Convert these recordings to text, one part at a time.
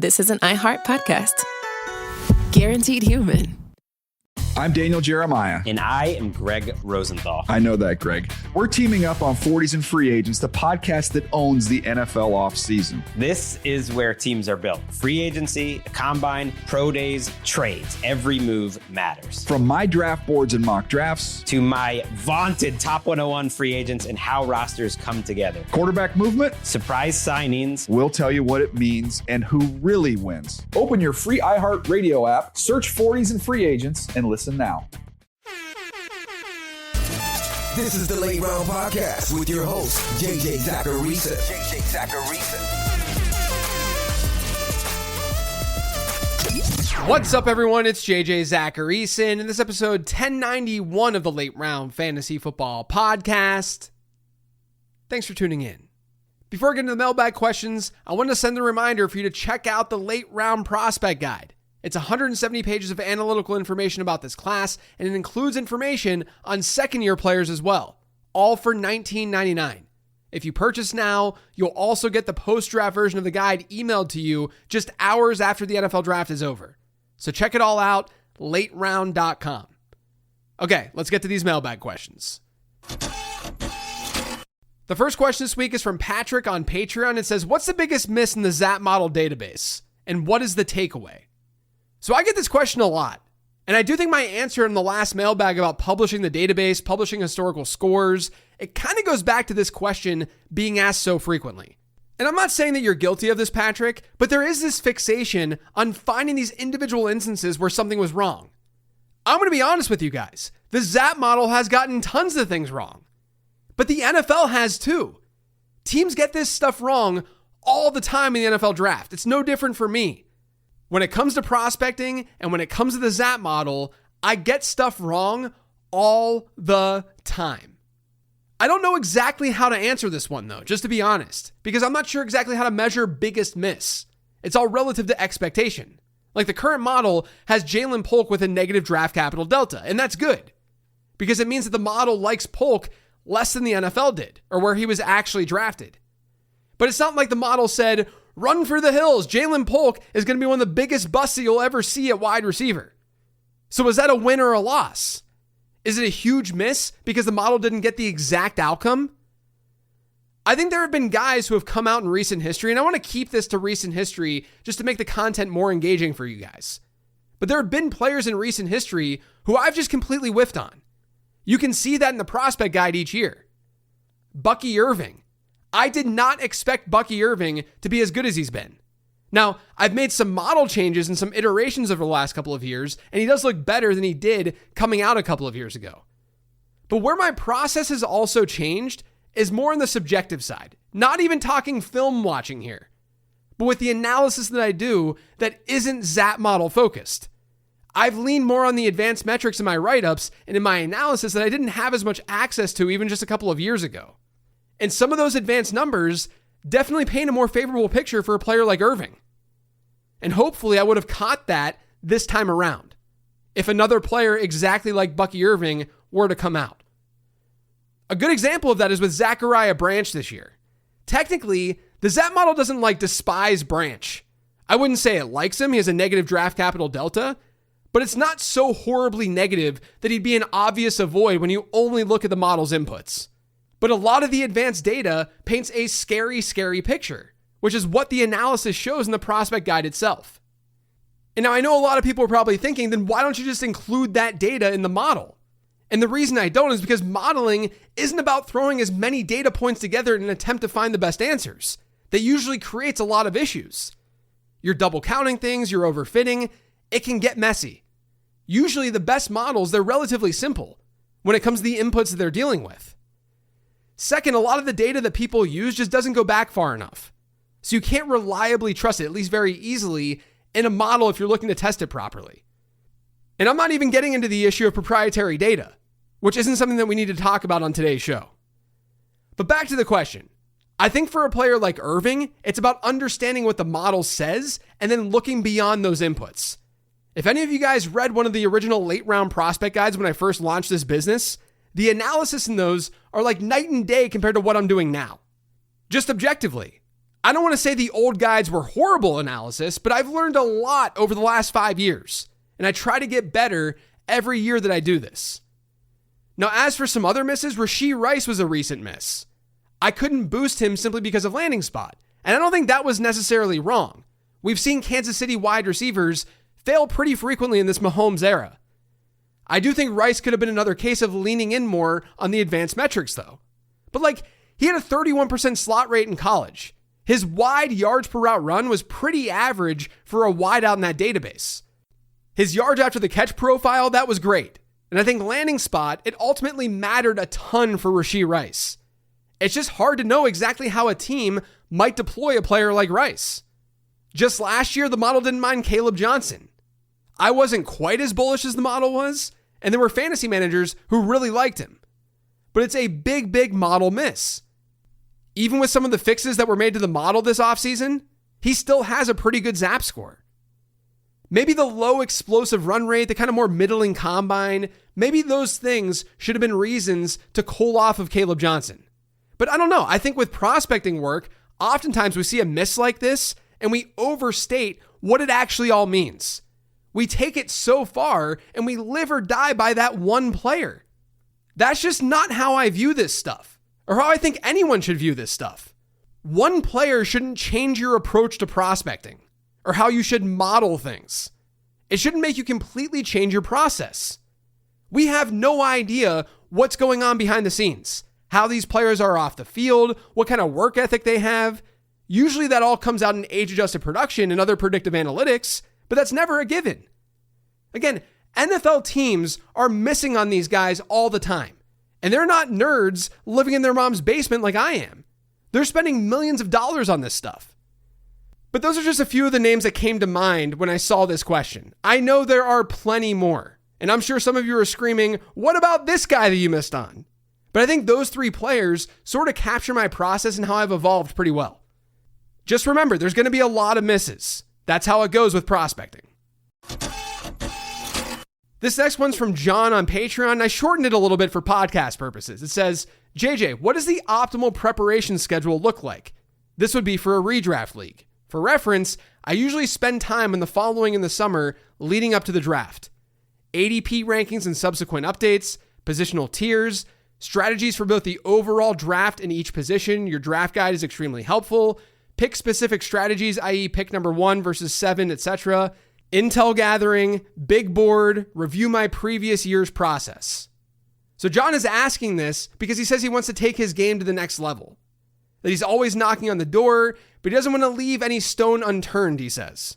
this is an iHeart podcast. Guaranteed human. I'm Daniel Jeremiah. And I am Greg Rosenthal. I know that, Greg. We're teaming up on 40s and Free Agents, the podcast that owns the NFL offseason. This is where teams are built. Free agency, the combine, pro days, trades. Every move matters. From my draft boards and mock drafts to my vaunted top 101 free agents and how rosters come together. Quarterback movement. Surprise signings. We'll tell you what it means and who really wins. Open your free iHeart Radio app, search 40s and Free Agents, and listen now. This is the Late Round Podcast with your host, JJ Zachariason. What's up, everyone? It's JJ Zachariason, and this episode 1091 of the Late Round Fantasy Football Podcast. Thanks for tuning in. Before I get into the mailbag questions, I want to send a reminder for you to check out the Late Round Prospect Guide. It's 170 pages of analytical information about this class, and it includes information on second-year players as well, all for $19.99. If you purchase now, you'll also get the post-draft version of the guide emailed to you just hours after the NFL draft is over. So check it all out, lateround.com. Okay, let's get to these mailbag questions. The first question this week is from Patrick on Patreon. It says, what's the biggest miss in the ZAP Model database, and what is the takeaway? So I get this question a lot, and I do think my answer in the last mailbag about publishing the database, publishing historical scores, it kind of goes back to this question being asked so frequently. And I'm not saying that you're guilty of this, Patrick, but there is this fixation on finding these individual instances where something was wrong. I'm going to be honest with you guys. The ZAP model has gotten tons of things wrong, but the NFL has too. Teams get this stuff wrong all the time in the NFL draft. It's no different for me. When it comes to prospecting and when it comes to the ZAP model, I get stuff wrong all the time. I don't know exactly how to answer this one though, just to be honest, because I'm not sure exactly how to measure biggest miss. It's all relative to expectation. Like the current model has Jalen Polk with a negative draft capital delta, and that's good because it means that the model likes Polk less than the NFL did or where he was actually drafted. But it's not like the model said, run for the hills. Jalen Polk is going to be one of the biggest busts you'll ever see at wide receiver. So is that a win or a loss? Is it a huge miss because the model didn't get the exact outcome? I think there have been guys who have come out in recent history, and I want to keep this to recent history just to make the content more engaging for you guys. But there have been players in recent history who I've just completely whiffed on. You can see that in the prospect guide each year. Bucky Irving. I did not expect Bucky Irving to be as good as he's been. Now, I've made some model changes and some iterations over the last couple of years, and he does look better than he did coming out a couple of years ago. But where my process has also changed is more on the subjective side, not even talking film watching here, but with the analysis that I do that isn't ZAP model focused. I've leaned more on the advanced metrics in my write-ups and in my analysis that I didn't have as much access to even just a couple of years ago. And some of those advanced numbers definitely paint a more favorable picture for a player like Irving. And hopefully I would have caught that this time around if another player exactly like Bucky Irving were to come out. A good example of that is with Zachariah Branch this year. Technically, the ZAP model doesn't despise Branch. I wouldn't say it likes him. He has a negative draft capital delta, but it's not so horribly negative that he'd be an obvious avoid when you only look at the model's inputs. But a lot of the advanced data paints a scary, scary picture, which is what the analysis shows in the prospect guide itself. And now I know a lot of people are probably thinking, then why don't you just include that data in the model? And the reason I don't is because modeling isn't about throwing as many data points together in an attempt to find the best answers. That usually creates a lot of issues. You're double counting things, you're overfitting, it can get messy. Usually the best models, they're relatively simple when it comes to the inputs that they're dealing with. Second, a lot of the data that people use just doesn't go back far enough. So you can't reliably trust it, at least very easily, in a model if you're looking to test it properly. And I'm not even getting into the issue of proprietary data, which isn't something that we need to talk about on today's show. But back to the question. I think for a player like Irving, it's about understanding what the model says and then looking beyond those inputs. If any of you guys read one of the original late round prospect guides when I first launched this business, the analysis in those are like night and day compared to what I'm doing now. Just objectively. I don't want to say the old guides were horrible analysis, but I've learned a lot over the last 5 years, and I try to get better every year that I do this. Now, as for some other misses, Rashee Rice was a recent miss. I couldn't boost him simply because of landing spot, and I don't think that was necessarily wrong. We've seen Kansas City wide receivers fail pretty frequently in this Mahomes era. I do think Rice could have been another case of leaning in more on the advanced metrics, though. But he had a 31% slot rate in college. His wide yards per route run was pretty average for a wideout in that database. His yards after the catch profile, that was great. And I think landing spot, it ultimately mattered a ton for Rashee Rice. It's just hard to know exactly how a team might deploy a player like Rice. Just last year, the model didn't mind Caleb Johnson. I wasn't quite as bullish as the model was, and there were fantasy managers who really liked him. But it's a big model miss. Even with some of the fixes that were made to the model this offseason, he still has a pretty good ZAP score. Maybe the low explosive run rate, the kind of more middling combine, maybe those things should have been reasons to cool off of Caleb Johnson. But I don't know. I think with prospecting work, oftentimes we see a miss like this and we overstate what it actually all means. We take it so far and we live or die by that one player. That's just not how I view this stuff, or how I think anyone should view this stuff. One player shouldn't change your approach to prospecting or how you should model things. It shouldn't make you completely change your process. We have no idea what's going on behind the scenes, how these players are off the field, what kind of work ethic they have. Usually that all comes out in age-adjusted production and other predictive analytics, but that's never a given. Again, NFL teams are missing on these guys all the time. And they're not nerds living in their mom's basement like I am. They're spending millions of dollars on this stuff. But those are just a few of the names that came to mind when I saw this question. I know there are plenty more. And I'm sure some of you are screaming, what about this guy that you missed on? But I think those 3 players sort of capture my process and how I've evolved pretty well. Just remember, there's going to be a lot of misses. That's how it goes with prospecting. This next one's from John on Patreon. I shortened it a little bit for podcast purposes. It says, JJ, what does the optimal preparation schedule look like? This would be for a redraft league. For reference, I usually spend time in the following in the summer leading up to the draft. ADP rankings and subsequent updates, positional tiers, strategies for both the overall draft and each position. Your draft guide is extremely helpful. Pick specific strategies, i.e. pick number 1 versus 7, etc. Intel gathering, big board, review my previous year's process. So John is asking this because he says he wants to take his game to the next level. That he's always knocking on the door, but he doesn't want to leave any stone unturned, he says.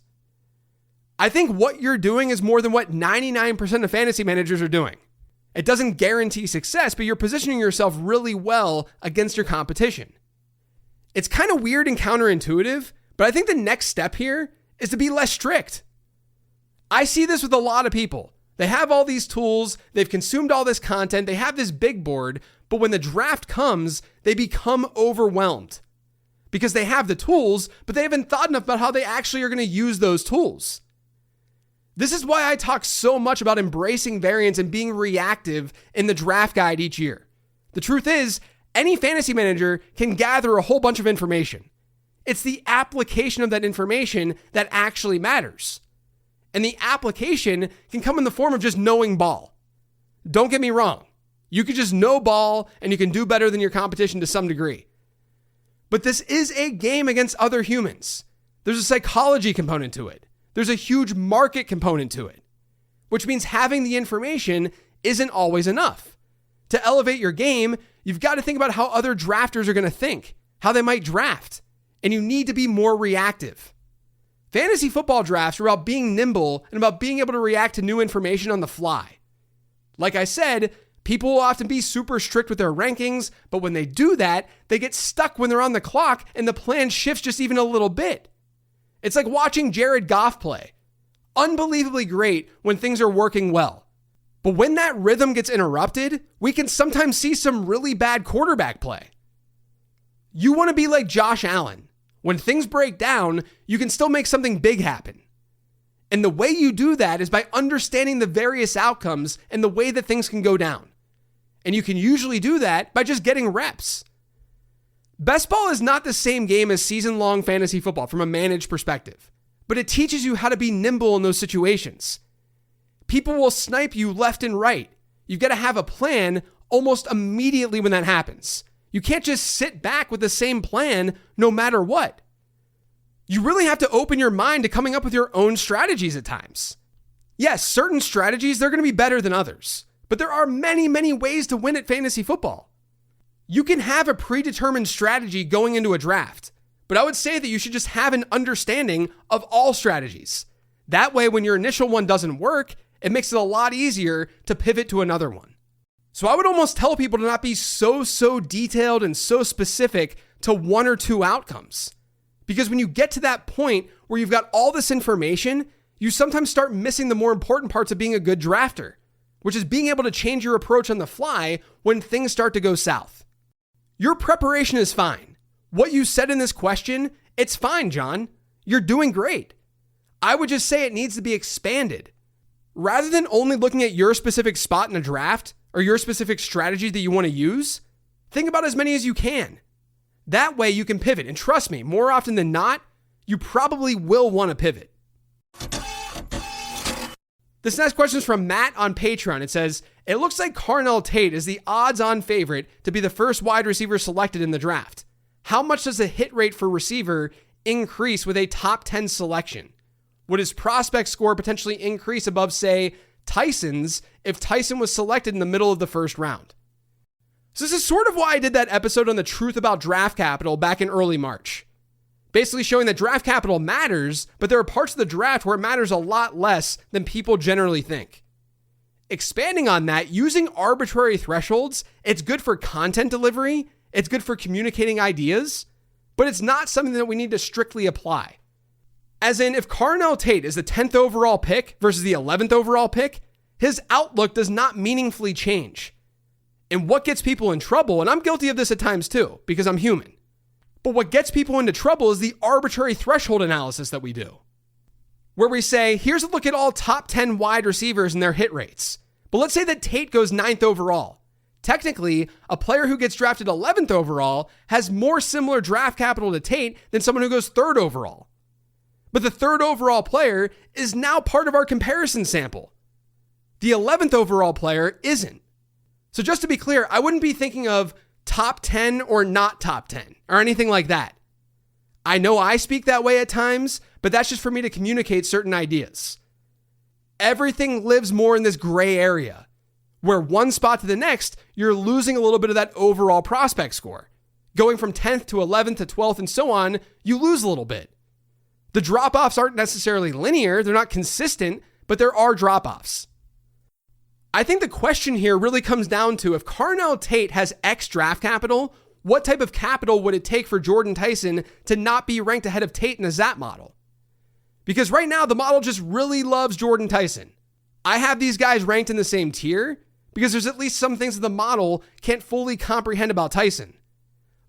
I think what you're doing is more than what 99% of fantasy managers are doing. It doesn't guarantee success, but you're positioning yourself really well against your competition. It's kind of weird and counterintuitive, but I think the next step here is to be less strict. I see this with a lot of people. They have all these tools, they've consumed all this content, they have this big board, but when the draft comes, they become overwhelmed. Because they have the tools, but they haven't thought enough about how they actually are going to use those tools. This is why I talk so much about embracing variance and being reactive in the draft guide each year. The truth is, any fantasy manager can gather a whole bunch of information. It's the application of that information that actually matters. And the application can come in the form of just knowing ball. Don't get me wrong. You could just know ball and you can do better than your competition to some degree. But this is a game against other humans. There's a psychology component to it. There's a huge market component to it, which means having the information isn't always enough. To elevate your game, you've got to think about how other drafters are going to think, how they might draft, and you need to be more reactive. Fantasy football drafts are about being nimble and about being able to react to new information on the fly. Like I said, people will often be super strict with their rankings, but when they do that, they get stuck when they're on the clock and the plan shifts just even a little bit. It's like watching Jared Goff play. Unbelievably great when things are working well. But when that rhythm gets interrupted, we can sometimes see some really bad quarterback play. You want to be like Josh Allen. When things break down, you can still make something big happen. And the way you do that is by understanding the various outcomes and the way that things can go down. And you can usually do that by just getting reps. Best ball is not the same game as season-long fantasy football from a managed perspective, but it teaches you how to be nimble in those situations. People will snipe you left and right. You've got to have a plan almost immediately when that happens. You can't just sit back with the same plan no matter what. You really have to open your mind to coming up with your own strategies at times. Yes, certain strategies, they're going to be better than others, but there are many, many ways to win at fantasy football. You can have a predetermined strategy going into a draft, but I would say that you should just have an understanding of all strategies. That way, when your initial one doesn't work, it makes it a lot easier to pivot to another one. So I would almost tell people to not be so detailed and so specific to one or two outcomes. Because when you get to that point where you've got all this information, you sometimes start missing the more important parts of being a good drafter, which is being able to change your approach on the fly when things start to go south. Your preparation is fine. What you said in this question, it's fine, John. You're doing great. I would just say it needs to be expanded. Rather than only looking at your specific spot in a draft or your specific strategy that you want to use, think about as many as you can. That way you can pivot. And trust me, more often than not, you probably will want to pivot. This next question is from Matt on Patreon. It says, it looks like Carnell Tate is the odds-on favorite to be the first wide receiver selected in the draft. How much does the hit rate for receiver increase with a top 10 selection? Would his prospect score potentially increase above, say, Tyson's if Tyson was selected in the middle of the first round? So this is sort of why I did that episode on the truth about draft capital back in early March. Basically showing that draft capital matters, but there are parts of the draft where it matters a lot less than people generally think. Expanding on that, using arbitrary thresholds, it's good for content delivery, it's good for communicating ideas, but it's not something that we need to strictly apply. As in, if Carnell Tate is the 10th overall pick versus the 11th overall pick, his outlook does not meaningfully change. And what gets people in trouble, and I'm guilty of this at times too, because I'm human, but what gets people into trouble is the arbitrary threshold analysis that we do, where we say, here's a look at all top 10 wide receivers and their hit rates. But let's say that Tate goes 9th overall. Technically, a player who gets drafted 11th overall has more similar draft capital to Tate than someone who goes 3rd overall. But the 3rd overall player is now part of our comparison sample. The 11th overall player isn't. So just to be clear, I wouldn't be thinking of top 10 or not top 10 or anything like that. I know I speak that way at times, but that's just for me to communicate certain ideas. Everything lives more in this gray area, where one spot to the next, you're losing a little bit of that overall prospect score. Going from 10th to 11th to 12th and so on, you lose a little bit. The drop-offs aren't necessarily linear, they're not consistent, but there are drop-offs. I think the question here really comes down to if Carnell Tate has X draft capital, what type of capital would it take for Jordyn Tyson to not be ranked ahead of Tate in the ZAP model? Because right now, the model just really loves Jordyn Tyson. I have these guys ranked in the same tier because there's at least some things that the model can't fully comprehend about Tyson.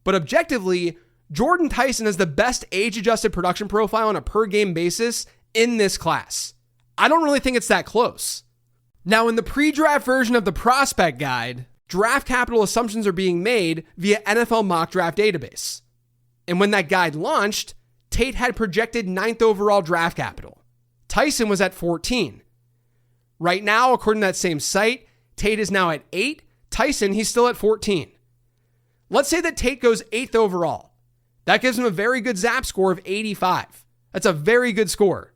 But objectively, Jordyn Tyson has the best age-adjusted production profile on a per-game basis in this class. I don't really think it's that close. Now, in the pre-draft version of the prospect guide, draft capital assumptions are being made via NFL mock draft database. And when that guide launched, Tate had projected 9th overall draft capital. Tyson was at 14. Right now, according to that same site, Tate is now at 8. Tyson, he's still at 14. Let's say that Tate goes 8th overall. That gives him a very good ZAP score of 85. That's a very good score.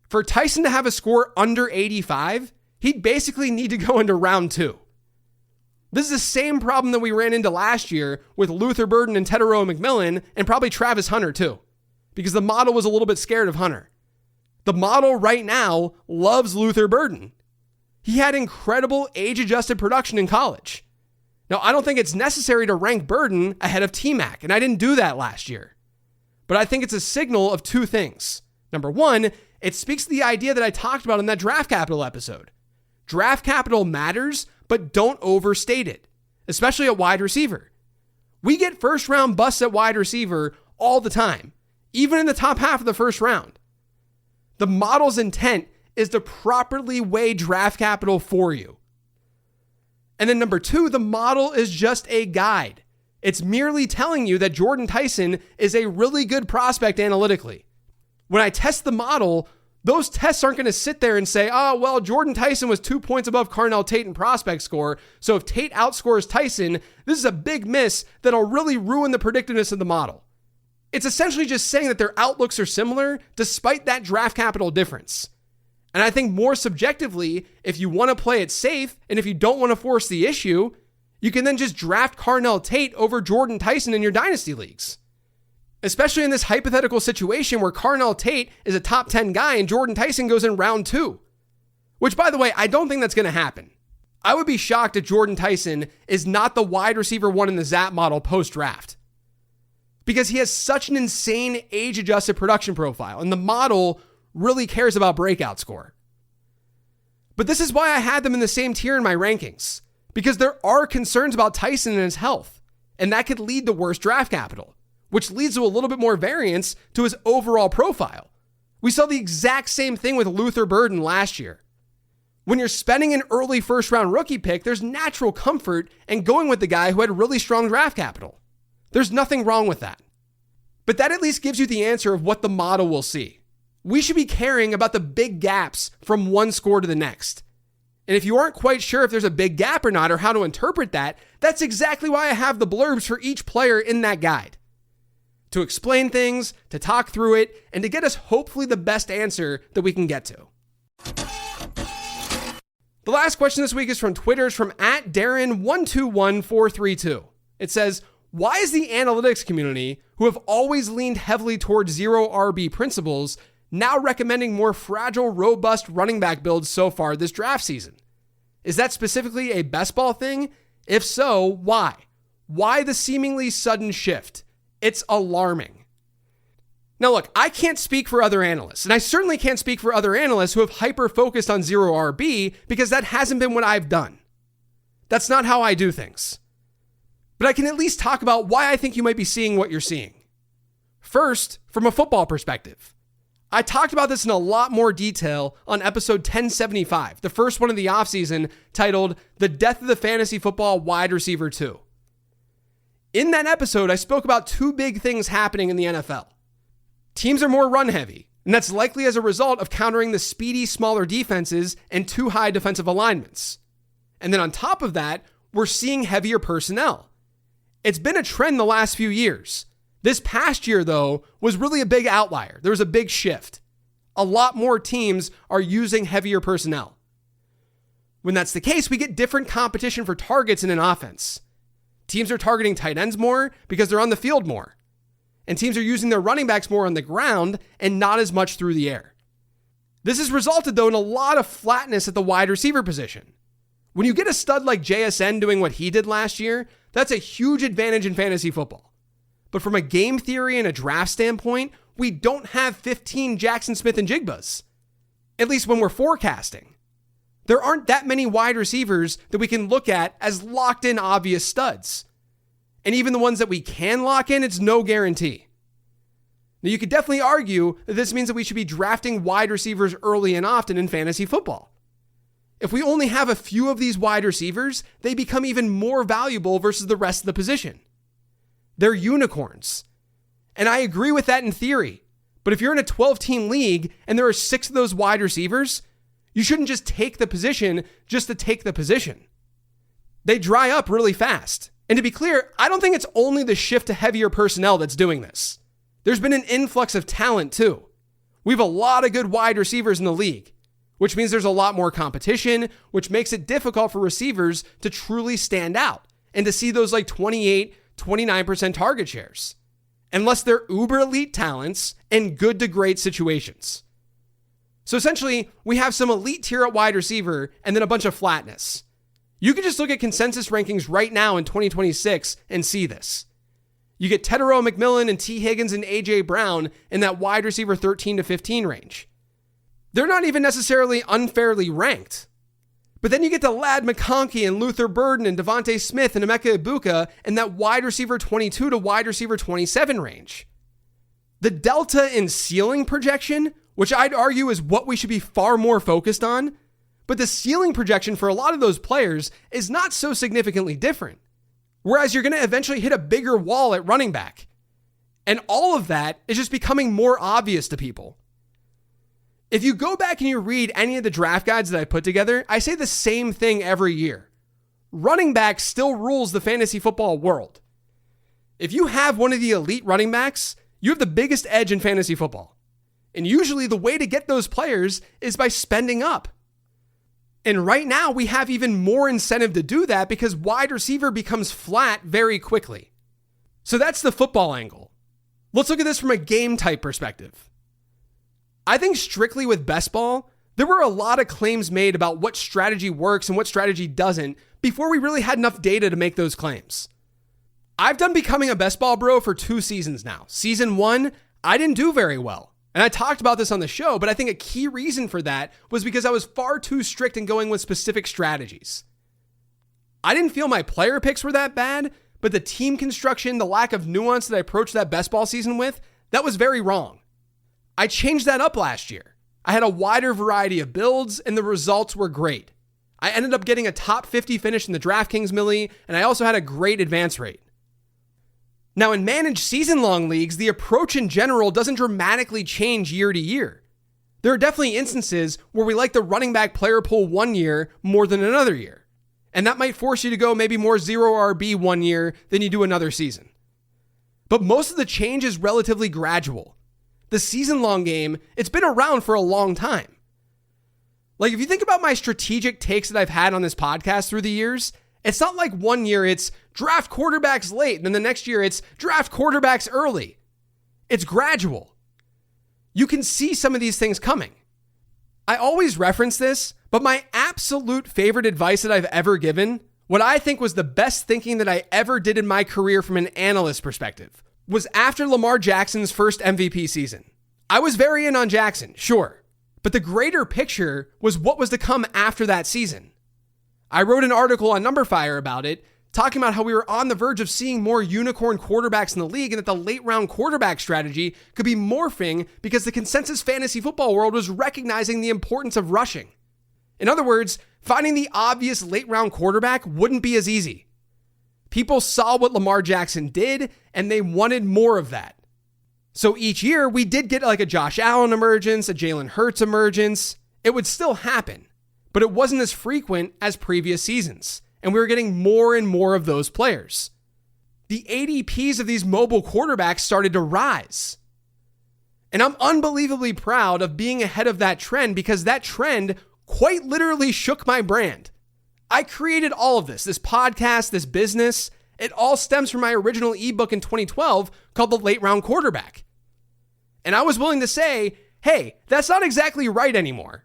For Tyson to have a score under 85, he'd basically need to go into round 2. This is the same problem that we ran into last year with Luther Burden and Tetairoa McMillan and probably Travis Hunter too, because the model was a little bit scared of Hunter. The model right now loves Luther Burden. He had incredible age-adjusted production in college. Now, I don't think it's necessary to rank Burden ahead of T-Mac, and I didn't do that last year. But I think it's a signal of two things. Number one, it speaks to the idea that I talked about in that draft capital episode. Draft capital matters, but don't overstate it, especially at wide receiver. We get first-round busts at wide receiver all the time, even in the top half of the first round. The model's intent is to properly weigh draft capital for you. And then number two, the model is just a guide. It's merely telling you that Jordyn Tyson is a really good prospect analytically. When I test the model, those tests aren't going to sit there and say, oh, well, Jordyn Tyson was 2 points above Carnell Tate in prospect score, so if Tate outscores Tyson, this is a big miss that'll really ruin the predictiveness of the model. It's essentially just saying that their outlooks are similar despite that draft capital difference. And I think more subjectively, if you want to play it safe and if you don't want to force the issue, you can then just draft Carnell Tate over Jordyn Tyson in your dynasty leagues. Especially in this hypothetical situation where Carnell Tate is a top 10 guy and Jordyn Tyson goes in round 2. Which, by the way, I don't think that's going to happen. I would be shocked if Jordyn Tyson is not the wide receiver 1 in the ZAP model post-draft. Because he has such an insane age-adjusted production profile, and the model really cares about breakout score. But this is why I had them in the same tier in my rankings. Because there are concerns about Tyson and his health, and that could lead to worse draft capital, which leads to a little bit more variance to his overall profile. We saw the exact same thing with Luther Burden last year. When you're spending an early first-round rookie pick, there's natural comfort in going with the guy who had really strong draft capital. There's nothing wrong with that. But that at least gives you the answer of what the model will see. We should be caring about the big gaps from one score to the next. And if you aren't quite sure if there's a big gap or not or how to interpret that, that's exactly why I have the blurbs for each player in that guide. To explain things, to talk through it, and to get us hopefully the best answer that we can get to. The last question this week is from Twitter, from @Darren121432. It says, why is the analytics community, who have always leaned heavily towards zero RB principles, now recommending more fragile, robust running back builds so far this draft season? Is that specifically a best ball thing? If so, why? Why the seemingly sudden shift? It's alarming. Now look, I can't speak for other analysts, and I certainly can't speak for other analysts who have hyper-focused on zero RB, because that hasn't been what I've done. That's not how I do things. But I can at least talk about why I think you might be seeing what you're seeing. First, from a football perspective. I talked about this in a lot more detail on episode 1075, the first one of the offseason, titled The Death of the Fantasy Football Wide Receiver 2. In that episode, I spoke about two big things happening in the NFL. Teams are more run heavy, and that's likely as a result of countering the speedy, smaller defenses and too high defensive alignments. And then on top of that, we're seeing heavier personnel. It's been a trend the last few years. This past year, though, was really a big outlier. There was a big shift. A lot more teams are using heavier personnel. When that's the case, we get different competition for targets in an offense. Teams are targeting tight ends more because they're on the field more. And teams are using their running backs more on the ground and not as much through the air. This has resulted, though, in a lot of flatness at the wide receiver position. When you get a stud like JSN doing what he did last year, that's a huge advantage in fantasy football. But from a game theory and a draft standpoint, we don't have 15 Jackson Smith and Jigbas. At least when we're forecasting. There aren't that many wide receivers that we can look at as locked in obvious studs. And even the ones that we can lock in, it's no guarantee. Now, you could definitely argue that this means that we should be drafting wide receivers early and often in fantasy football. If we only have a few of these wide receivers, they become even more valuable versus the rest of the position. They're unicorns. And I agree with that in theory. But if you're in a 12-team league and there are 6 of those wide receivers, you shouldn't just take the position just to take the position. They dry up really fast. And to be clear, I don't think it's only the shift to heavier personnel that's doing this. There's been an influx of talent too. We have a lot of good wide receivers in the league, which means there's a lot more competition, which makes it difficult for receivers to truly stand out and to see those like 28, 29% target shares, unless they're uber elite talents and good to great situations. So essentially, we have some elite tier at wide receiver and then a bunch of flatness. You can just look at consensus rankings right now in 2026 and see this. You get Tedero, McMillan, and T. Higgins and A.J. Brown in that wide receiver 13 to 15 range. They're not even necessarily unfairly ranked. But then you get to Ladd McConkey and Luther Burden and Devontae Smith and Emeka Ibuka in that wide receiver 22 to wide receiver 27 range. The delta in ceiling projection, which I'd argue is what we should be far more focused on, but the ceiling projection for a lot of those players is not so significantly different. Whereas you're going to eventually hit a bigger wall at running back. And all of that is just becoming more obvious to people. If you go back and you read any of the draft guides that I put together, I say the same thing every year. Running back still rules the fantasy football world. If you have one of the elite running backs, you have the biggest edge in fantasy football. And usually the way to get those players is by spending up. And right now we have even more incentive to do that because wide receiver becomes flat very quickly. So that's the football angle. Let's look at this from a game type perspective. I think strictly with best ball, there were a lot of claims made about what strategy works and what strategy doesn't before we really had enough data to make those claims. I've done becoming a best ball bro for 2 seasons now. Season 1, I didn't do very well. And I talked about this on the show, but I think a key reason for that was because I was far too strict in going with specific strategies. I didn't feel my player picks were that bad, but the team construction, the lack of nuance that I approached that best ball season with, that was very wrong. I changed that up last year. I had a wider variety of builds and the results were great. I ended up getting a top 50 finish in the DraftKings Millie, and I also had a great advance rate. Now, in managed season-long leagues, the approach in general doesn't dramatically change year to year. There are definitely instances where we like the running back player pool one year more than another year. And that might force you to go maybe more 0 RB one year than you do another season. But most of the change is relatively gradual. The season-long game, it's been around for a long time. Like, if you think about my strategic takes that I've had on this podcast through the years, it's not like one year it's draft quarterbacks late, and then the next year it's draft quarterbacks early. It's gradual. You can see some of these things coming. I always reference this, but my absolute favorite advice that I've ever given, what I think was the best thinking that I ever did in my career from an analyst perspective, was after Lamar Jackson's first MVP season. I was very in on Jackson, sure, but the greater picture was what was to come after that season. I wrote an article on Numberfire about it, talking about how we were on the verge of seeing more unicorn quarterbacks in the league and that the late round quarterback strategy could be morphing because the consensus fantasy football world was recognizing the importance of rushing. In other words, finding the obvious late round quarterback wouldn't be as easy. People saw what Lamar Jackson did and they wanted more of that. So each year we did get like a Josh Allen emergence, a Jalen Hurts emergence. It would still happen, but it wasn't as frequent as previous seasons. And we were getting more and more of those players. The ADPs of these mobile quarterbacks started to rise. And I'm unbelievably proud of being ahead of that trend because that trend quite literally shook my brand. I created all of this podcast, this business. It all stems from my original ebook in 2012 called The Late Round Quarterback. And I was willing to say, hey, that's not exactly right anymore.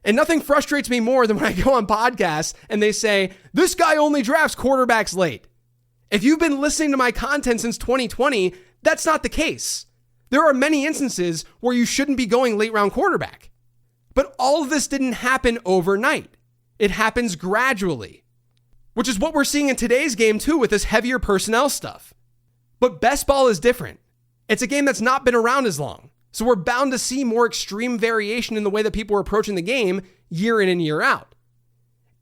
And nothing frustrates me more than when I go on podcasts and they say, this guy only drafts quarterbacks late. If you've been listening to my content since 2020, that's not the case. There are many instances where you shouldn't be going late round quarterback. But all of this didn't happen overnight. It happens gradually, which is what we're seeing in today's game too with this heavier personnel stuff. But best ball is different. It's a game that's not been around as long. So we're bound to see more extreme variation in the way that people are approaching the game year in and year out.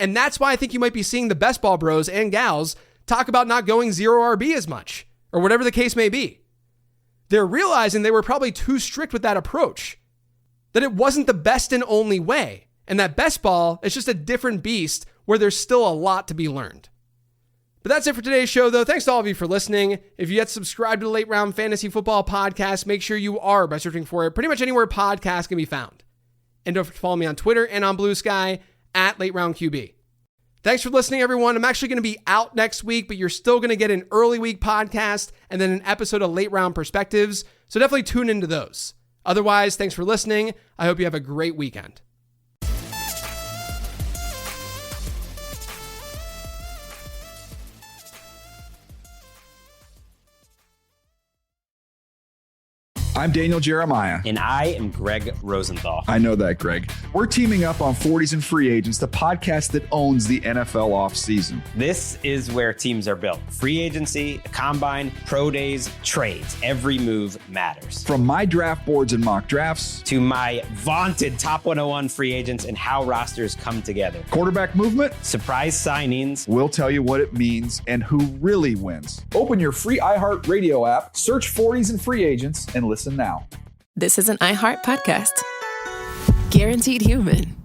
And that's why I think you might be seeing the best ball bros and gals talk about not going 0 RB as much, or whatever the case may be. They're realizing they were probably too strict with that approach, that it wasn't the best and only way, and that best ball is just a different beast where there's still a lot to be learned. But that's it for today's show, though. Thanks to all of you for listening. If you yet subscribe to the Late Round Fantasy Football Podcast, make sure you are by searching for it pretty much anywhere podcasts can be found. And don't forget to follow me on Twitter and on Blue Sky at Late Round QB. Thanks for listening, everyone. I'm actually going to be out next week, but you're still going to get an early week podcast and then an episode of Late Round Perspectives. So definitely tune into those. Otherwise, thanks for listening. I hope you have a great weekend. I'm Daniel Jeremiah. And I am Greg Rosenthal. I know that, Greg. We're teaming up on 40s and Free Agents, the podcast that owns the NFL offseason. This is where teams are built. Free agency, the combine, pro days, trades. Every move matters. From my draft boards and mock drafts to my vaunted top 101 free agents and how rosters come together. Quarterback movement, surprise signings. We'll tell you what it means and who really wins. Open your free iHeartRadio app, search 40s and Free Agents, and listen now. This is an iHeart podcast. Guaranteed human.